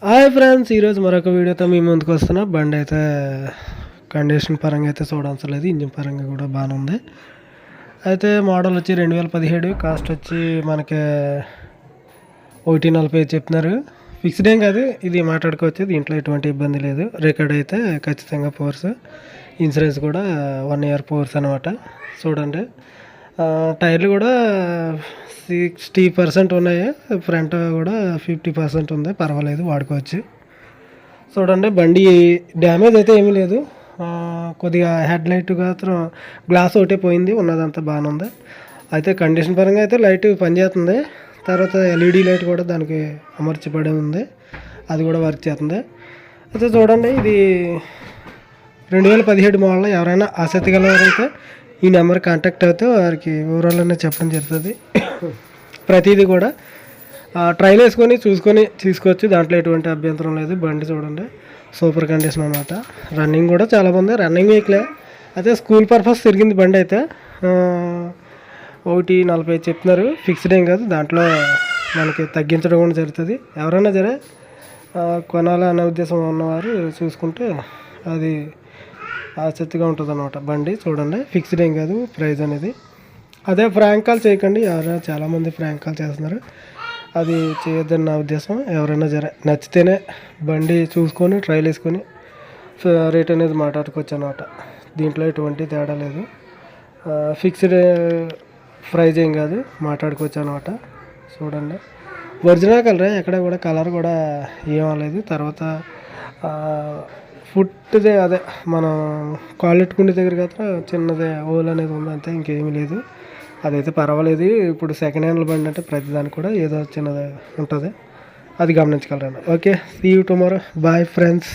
Hi friends, ఈరోజు మరొక వీడియోతో మీ ముందుకు వస్తున్నా. బండి అయితే కండిషన్ పరంగా అయితే చూడవసరం లేదు, ఇంజిన్ పరంగా కూడా బాగానే ఉంది. అయితే మోడల్ వచ్చి 2017, కాస్ట్ వచ్చి మనకి 1,40 చెప్తున్నారు. ఫిక్స్డ్ ఏం కాదు, ఇది మాట్లాడుకోవచ్చు, దీంట్లో ఎటువంటి ఇబ్బంది లేదు. రికార్డ్ అయితే ఖచ్చితంగా ఫోర్స్, ఇన్సూరెన్స్ కూడా 1 ఇయర్ ఫోర్స్ అనమాట. చూడండి, టైర్లు కూడా 60% ఉన్నాయి, ఫ్రంట్ కూడా 50% ఉంది, పర్వాలేదు, వాడుకోవచ్చు. చూడండి, బండి డ్యామేజ్ అయితే ఏమీ లేదు. కొద్దిగా హెడ్ లైట్ మాత్రం గ్లాస్ ఒకటే పోయింది, ఉన్నదంతా బాగానే ఉంది. అయితే కండిషన్ పరంగా అయితే లైట్ పనిచేస్తుంది. తర్వాత ఎల్ఈడి లైట్ కూడా దానికి అమర్చబడి ఉంది, అది కూడా వర్క్ చేస్తుంది. అయితే చూడండి, ఇది 2017 మోడల్. ఎవరైనా ఆసక్తి గలవారైతే ఈ నెంబర్ కాంటాక్ట్ అయితే వారికి వివరాలన్నీ చెప్పడం జరుగుతుంది. ప్రతిదీ కూడా ట్రైల్ వేసుకొని చూసుకొని తీసుకోవచ్చు, దాంట్లో ఎటువంటి అభ్యంతరం లేదు. బండి చూడండి, సూపర్ కండిషన్ అనమాట. రన్నింగ్ కూడా చాలా బాగుంది, రన్నింగ్ వెహికలే. అయితే స్కూల్ పర్పస్ తిరిగింది బండి అయితే. 1,40 చెప్తున్నారు, ఫిక్స్డ్ ఏం కాదు, దాంట్లో మనకి తగ్గించడం కూడా జరుగుతుంది. ఎవరైనా సరే కొనాలి అనే ఉద్దేశం ఉన్నవారు చూసుకుంటే అది ఆసక్తిగా ఉంటుంది అనమాట. బండి చూడండి, ఫిక్స్డ్ ఏం కాదు ప్రైస్ అనేది. అదే ఫ్రాంక్ కాల్ చేయకండి, ఎవరైనా చాలామంది ఫ్రాంక్ కాల్ చేస్తున్నారు, అది చేయొద్దని నా ఉద్దేశం. ఎవరైనా సరే నచ్చితేనే బండి చూసుకొని ట్రైల్ వేసుకొని రేట్ అనేది మాట్లాడుకోవచ్చు అనమాట. దీంట్లో ఎటువంటి తేడా లేదు, ఫిక్స్డ్ ప్రైజ్ ఏం కాదు, మాట్లాడుకోవచ్చు అనమాట. చూడండి, ఒరిజినల్ కలరే, ఎక్కడ కూడా కలర్ కూడా ఏమలేదు. తర్వాత ఫుట్దే అదే మనం కాలెట్టుకునే దగ్గర కదా చిన్నదే హోల్ అనేది ఉంది, అంతే, ఇంకేమీ లేదు. అదైతే పర్వాలేదు. ఇప్పుడు సెకండ్ హ్యాండ్ల బండి అంటే ప్రతిదానికి కూడా ఏదో చిన్నది ఉంటుంది, అది గమనించగలరండి. Okay, see you tomorrow, bye friends.